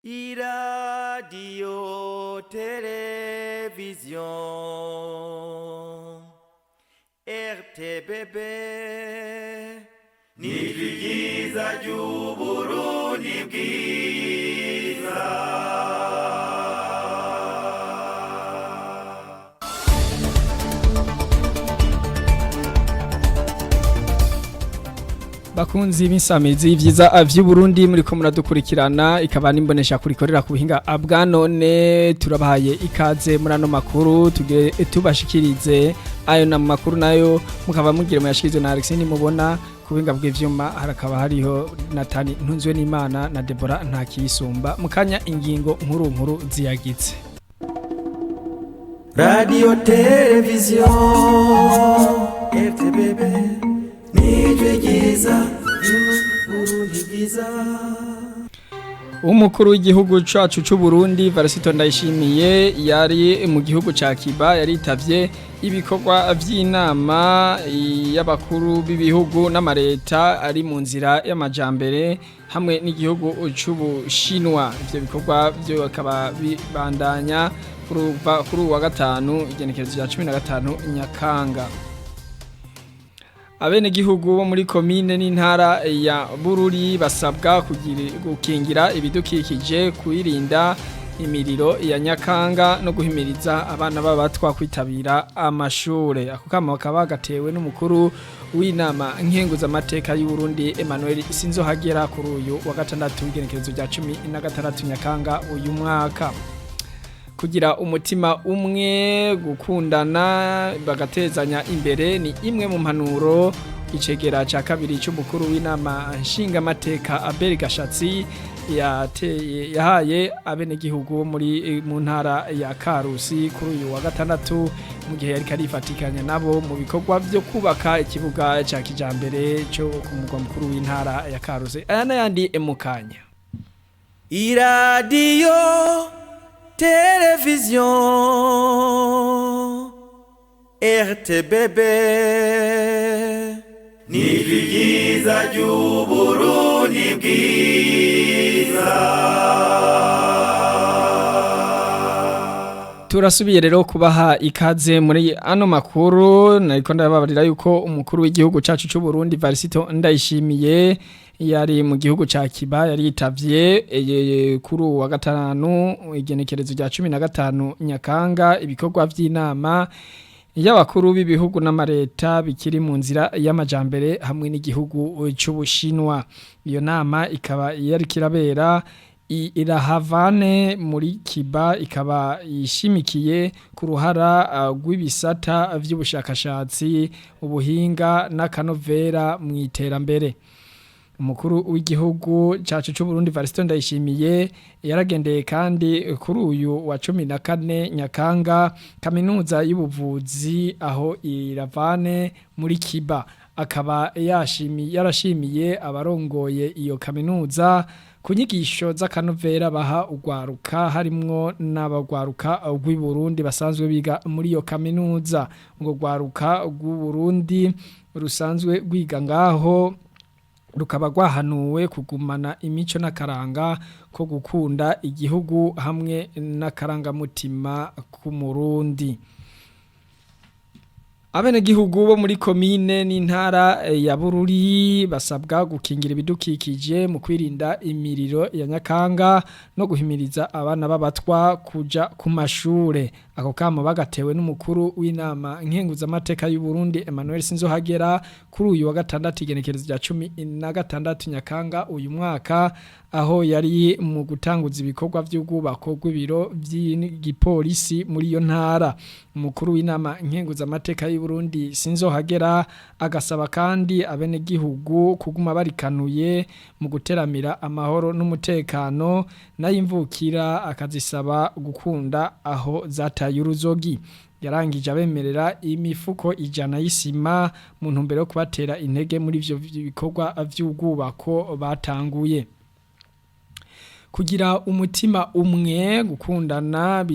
Radio Television RTBB Nijwi ryiza ry'Uburundi bwiza. Bakunzi b'insamizi vyiza vy'Uburundi muri ko muradukurikirana ikaba nimbonesha kurikorera ku buhinga bwa none turabahaye ikaze muri ano makuru tubashikirize ayo na makuru nayo mukaba mugire mu yashikirizwe na Alexis mubona ku buhinga bw'ivyuma harakaba hariho Natani Ntunzwe n'Imana na Deborah Ntakiyisumba mukanya ingingo nkuru ziyagitse. Radio Television RTBB Umukuru w'igihugu cacu c'u Burundi Varisito Ndayishimiye yari mu gihugu ca Cuba yaritavye ibikorwa vy'inama y'abakuru b'ibihugu n'amareta ari mu nzira y'amajambere hamwe n'igihugu c'Ubushinwa. Ivyo bikorwa byo akaba bibandanya kuri wa gatanu igenekerezo rya 15 Nyakanga. Abenegihugu bo muri komine n'intara ya Bururi basabwa gukingira ibidukikije kwirinda imiriro ya Nyakanga no guhimiriza abana b'abatwa kwitabira amashure. Ako kama bakaba gatewe n'umukuru w'inama Nkenguzamateka y'u Burundi Emmanuel Sinzohagera kuri uyu wa gatandatu w'igenekerezo rya 16 Nyakanga uyu mwaka. Kugira umutima umwe gukundana bagatezanya imbere ni imwe mu mpanuro icegera ca kabiri c'umukuru w'inama nshingamateka Abel Gashatsi yahaye abenegihugu mu ntara ya Karusi kuri uyu wa gatandatu mu gihe yari karifatikanya nabo mu bikorwa byo kubaka ikibuga ca kijambere cyo ku mugwa mukuru w'intara ya Karusi. Aya n'ayandi emukanya. Radio Television RTBB Nijwi ryiza ry'Uburundi bwiza. Turasubiye rero kubaha ikaze muri ano makuru nariko ndababarira yuko umukuru w'igihugu cacu c'u Burundi Varisito Ndayishimiye yari mu gihugu ca Cuba yari yitavye kuri wa gatanu igenekerezo rya 15 Nyakanga ibikorwa vy'inama y'abakuru b'ibihugu n'amareta bikiri mu nzira y'amajambere hamwe n'igihugu c'Ubushinwa. Iyo nama ikaba yari kirabera irahavane muri Cuba ikaba yishimikiye ku ruhara rw'ibisata vy'ubushakashatsi ubuhinga n'akanovera mu iterambere. Umukuru w'igihugu cacu c'u Burundi Varisito Ndayishimiye yaragendeye kandi kuri uyu wa 14 Nyakanga kaminuza y'ubuvuzi aho iravane muri Cuba akaba yarashimiye abarongoye iyo kaminuza kunyigisho z'akanovera baha ugwaruka harimwo n'abagwaruka rw'i Burundi basanzwe biga muri iyo kaminuza ngo gwaruka rw'u Burundi rusanzwe rwiga ngaho rukaba rwahanuwe kugumana imico n'akaranga ko gukunda igihugu hamwe n'akarangamutima k'umurundi. Abenegihugu bo muri komine n'intara ya Bururi basabwa gukingira ibidukikije mu kwirinda imiriro ya Nyakanga no guhimiriza abana b'abatwa kuja ku mashure. Ako kamo bagatewe n'umukuru w'inama Nkenguzamateka y'u Burundi Emmanuel Sinzohagera kuri uyu wa gatandatu igenekerezo rya 16 Nyakanga uyu mwaka aho yari mu gutanguza ibikorwa by'ubwubako bw'ibiro by'igipolisi muri iyo ntara. Umukuru w'inama Nkenguzamateka y'u Burundi Sinzohagera agasaba kandi abenegihugu kuguma barikanuye mu guteramira amahoro n'umutekano n'ayimvukira akazisaba gukunda aho zataye uruzogi. Yarangije abemerera imifuko 100 y'isima mu ntumbero yo kubatera intege muri ivyo bikorwa vy'ubwubako batanguye. kugira umutima umwe gukundana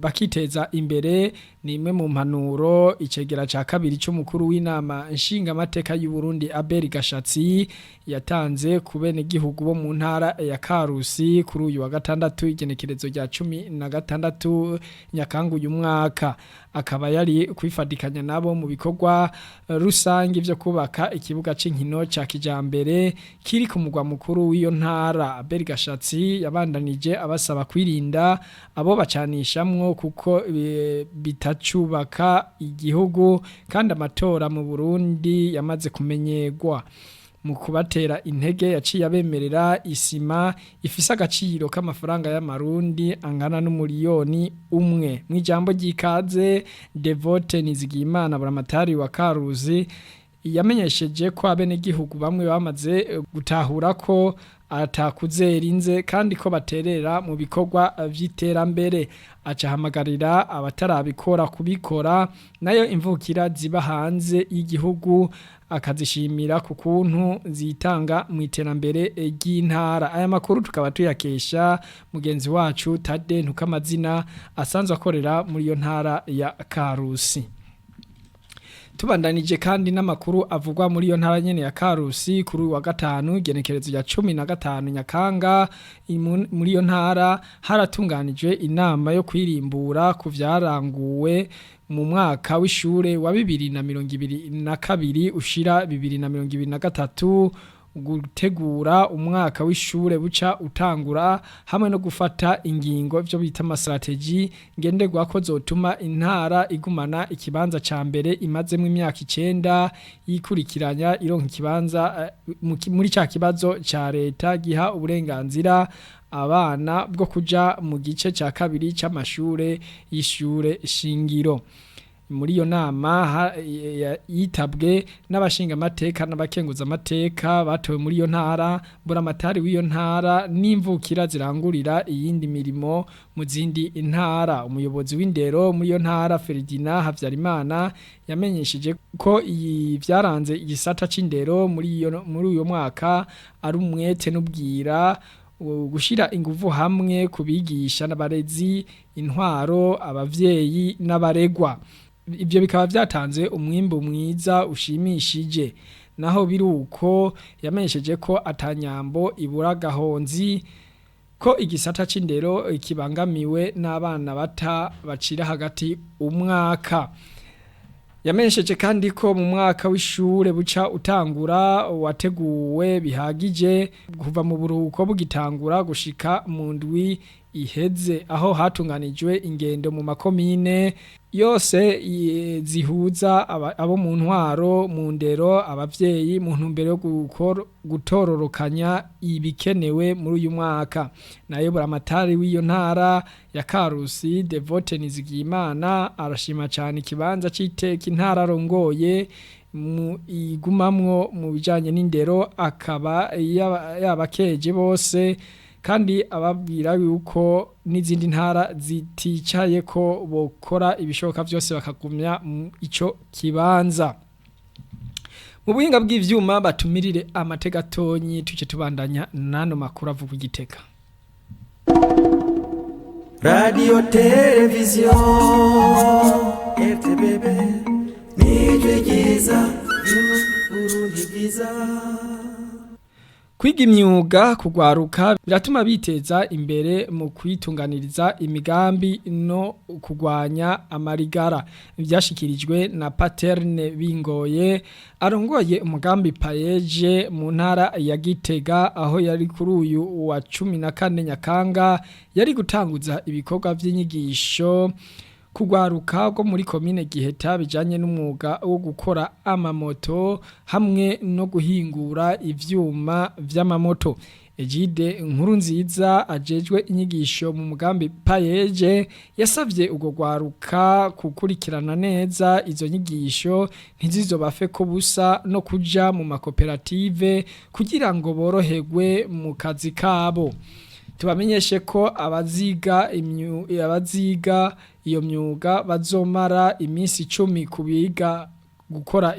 bakiteza imbere ni imwe mu mpanuro icegera ca kabiri c'umukuru w'inama nshingamateka y'u Burundi Abel Gashatsi yatanze ku benegihugu bo mu ntara ya Karusi kuri uyu wa gatandatu igenekerezo rya 16 Nyakangu uyu mwaka akaba yari kwifadikanya nabo mu bikorwa rusangi vyo kubaka ikibuga c'inkino ca kijambere kiri ku mugwa mukuru w'iyo ntara. Abel Gashatsi yabandanije abasaba kwirinda abo bacanishamwo kuko bitacubaka igihugu kandi amatora mu Burundi yamaze kumenyerwa. Mu kubatera intege yaciye abemerera isima ifise agaciro k'amafaranga y'amarundi angana n'umuriyoni umwe. Mu ijambo ry'ikaze Devote Nizigimana buramatari wa Karuzi yamenyesheje ko abenegihugu bamwe bamaze gutahura ko atakuzerinze kandi ko baterera mu bikorwa vy'iterambere. Acahamagarira abatarabikora kubikora nayo imvukira ziba hanze y'igihugu akazishimira ku kuntu zitanga mu iterambere ry'intara. Aya makuru tukaba tuyakesha mugenzi wacu Tade Ntukamazina asanzwe akorera muri iyo ntara ya Karusi. Tubandanije kandi n'amakuru avugwa muri iyo ntara nyene ya Karusi kuri wa gatanu genekerezo ya 15 Nyakanga muri iyo ntara haratunganijwe inama yo kwirimbura ku vyaranguwe mu mwaka w'ishure wa 2022 ushira 2023 gutegura umwaka w'ishure buca utangura hamwe no gufata ingingo byo bita strategy ngenderwa ko zotuma intara igumana ikibanza ca mbere imazemo imyaka 9 yikurikiranya ironka ikibanza muri ca kibazo ca leta giha uburenganzira abana bwo kuja mu gice ca kabiri c'amashure y'ishure shingiro. Muri iyo nama yitabwe n'abashingamateka n'abakenguzamateka batowe muri iyo ntara buramatari w'iyo ntara n'imvukira zirangurira iyindi mirimo mu zindi intara. Umuyobozi w'indero muri iyo ntara Ferdinand Havyarimana yamenyesheje ko vyaranze igisata c'indero muri uyo mwaka ari umwete n'ubwira gushira inguvu hamwe kubigisha n'abarezi intwaro abavyeyi n'abaregwa. Ibyo bikaba byatanze umwimbo mwiza ushimishije. Naho biruko yamenyesheje ko atanyambo ibura gahonzi ko igisata c'indero kibangamiwe n'abana bata bacira hagati umwaka. Yamenyesheje kandi ko mu mwaka w'ishure buca utangura wateguwe bihagije kuva mu buruhuko bugitangura gushika mu ndwi iheze aho hatunganijwe ingendo mu makomine yose zihuza abo mu ntwaro mu ndero abavyeyi mu ntumbero yo gutororokanya ibikenewe muri uyu mwaka. Nayo buramatari w'iyo ntara ya Karusi Devote Nizigimana arashima cyane ikibanza c'iteka intara rongoye igumamwo mu bijanye n'indero akaba yabakeje bose kandi ababwira yuko n'izindi ntara ziticaye ko bokora ibishoboka byose bakagumya ico kibanza. Mu buhinga bw'ivyuma batumirire amategatonyi tuce tubandanya nano makuru avuga igiteka. Radio Television RTBB nije giza Burundi Bwiza. Kwiga imyuga kugwaruka biratuma biteza imbere mu kwitunganiriza imigambi no kugwanya amarigara. Byashikirijwe na Paterne Bingoye arongoye umugambi payeje mu ntara ya Gitega aho yari kuri uyu wa 14 Nyakanga yari gutanguza ibikorwa by'inyigisho kugwaruka go muri komine Giheta bijanye n'umwuga wo gukora amamoto hamwe no guhingura ivyuma vy'amamoto. Ejide Nkuru nziza ajejwe inyigisho mu mugambi payeje yasavye ugo gwaruka kukurikirana neza izo nyigisho ntizizobafe ko busa no kuja mu makoperative kugira ngo boroherwe mu kazi kabo. Tubamenyeshe ko abaziga iyo myuga bazomara iminsi 10 kubiga gukora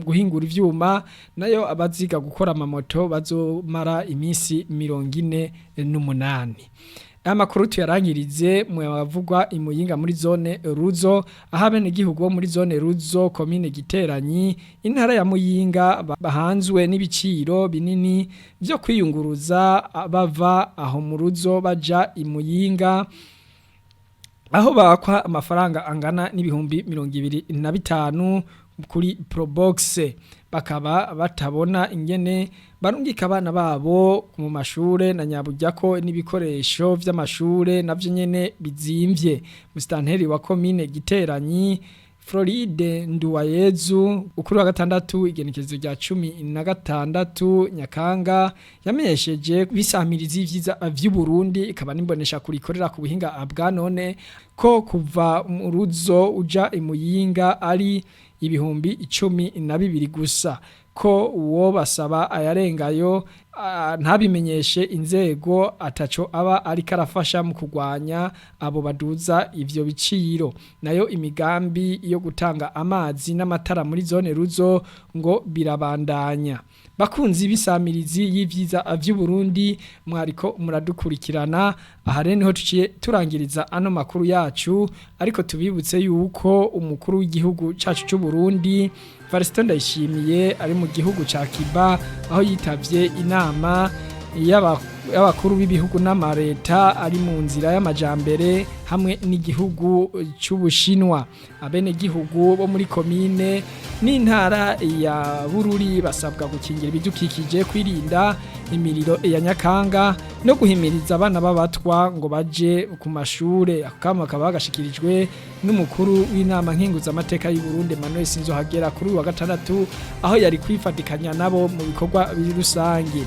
guhingura ivyuma nayo abaziga gukora amamoto bazomara iminsi 48. Amakuru tuyarangirize mu bavugwa imuyinga muri zone Ruzo aho abenegihugu bo muri zone Ruzo komine Giteranyi intara ya Muyinga bahanzwe n'ibiciro binini byo kwiyunguruza bava aho mu Ruzo baja imuyinga aho bakwa amafaranga angana n'ibihumbi 25 kuri Probox bakaba batabona ingene barungika abana babo mu mashure na nyabujya ko n'ibikoresho vy'amashure navyo nyene bizimvye. Mustanteri wa komine Giteranyi Floride Nduwayezu ukuri wa gatandatu igenekerezo rya 16 Nyakanga yamenyesheje bisamiriza ivyiza vy'Uburundi ikaba nimbonesha kurikorera ku buhinga bwa none ko kuva mu Ruzo uja imuyinga ari ibihumbi 12 gusa ko uwo basaba ayarengayo ntabimenyeshe inzego ataco aba ari karafasha mu kugwanya abo baduza ivyo biciro. Nayo imigambi yo gutanga amazi n'amatara muri zone Ruzo ngo birabandanya. Bakunzi bisamirizi y'ivyiza vy'Uburundi mwariko muradukurikirana aha rero niho tuciye turangiriza ano makuru yacu ariko tubibutse yuko umukuru w'igihugu cacu cy'u Burundi Variston Ndayishimiye ari mu gihugu ca Cuba aho yitavye inama y'abakuru b'ibihugu n'amareta ari mu nzira y'amajambere hamwe n'igihugu cy'Ubushinwa. Abenegihugu bo muri komine n'intara ya Bururi basabwa gukingira ibidukikije kwirinda imiriro ya Nyakanga no guhimiriza abana b'abatwa ngo baje ku mashure. Akama kabagashikirijwe n'umukuru w'inama Nkenguzamateka y'u Burundi Emmanuel Sinzohagera kuri wa gatandatu aho yari kwifatikanya nabo mu bikorwa rusange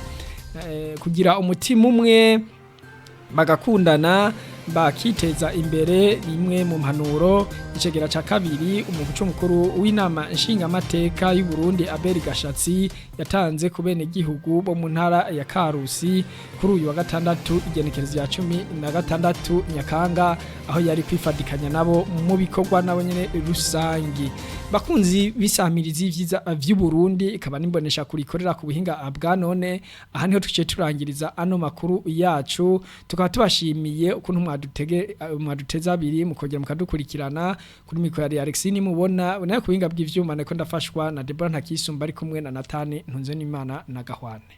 kugira umutima umwe bagakundana bakiteza imbere rimwe mu mpanuro icegera ca kabiri umuco mukuru w'inama nshingamateka y'u Burundi Abeli Gashatsi yatanze ku bene gihugu bo mu ntara ya Karusi kuri uyu wa gatandatu igenekerezo ya 16 Nyakanga aho yari kwifadikanya nabo mu bikorwa nabo nyene rusangi. Bakunzi bisamiriza ivyiza vy'u Burundi ikaba nimbonesha kurikorera ku buhinga bwa none aha niho tuciye turangiriza ano makuru yacu tukaba tubashimiye ukuntu mwaduteza abiri mukongera mukadukurikirana kuri mikoro ya Alexine mubona nayo kuhinga bw'ivyuma nako ndafashwa na Deborah Ntakisumba ari kumwe na Natane Ntunze n'Imana na Gahwane.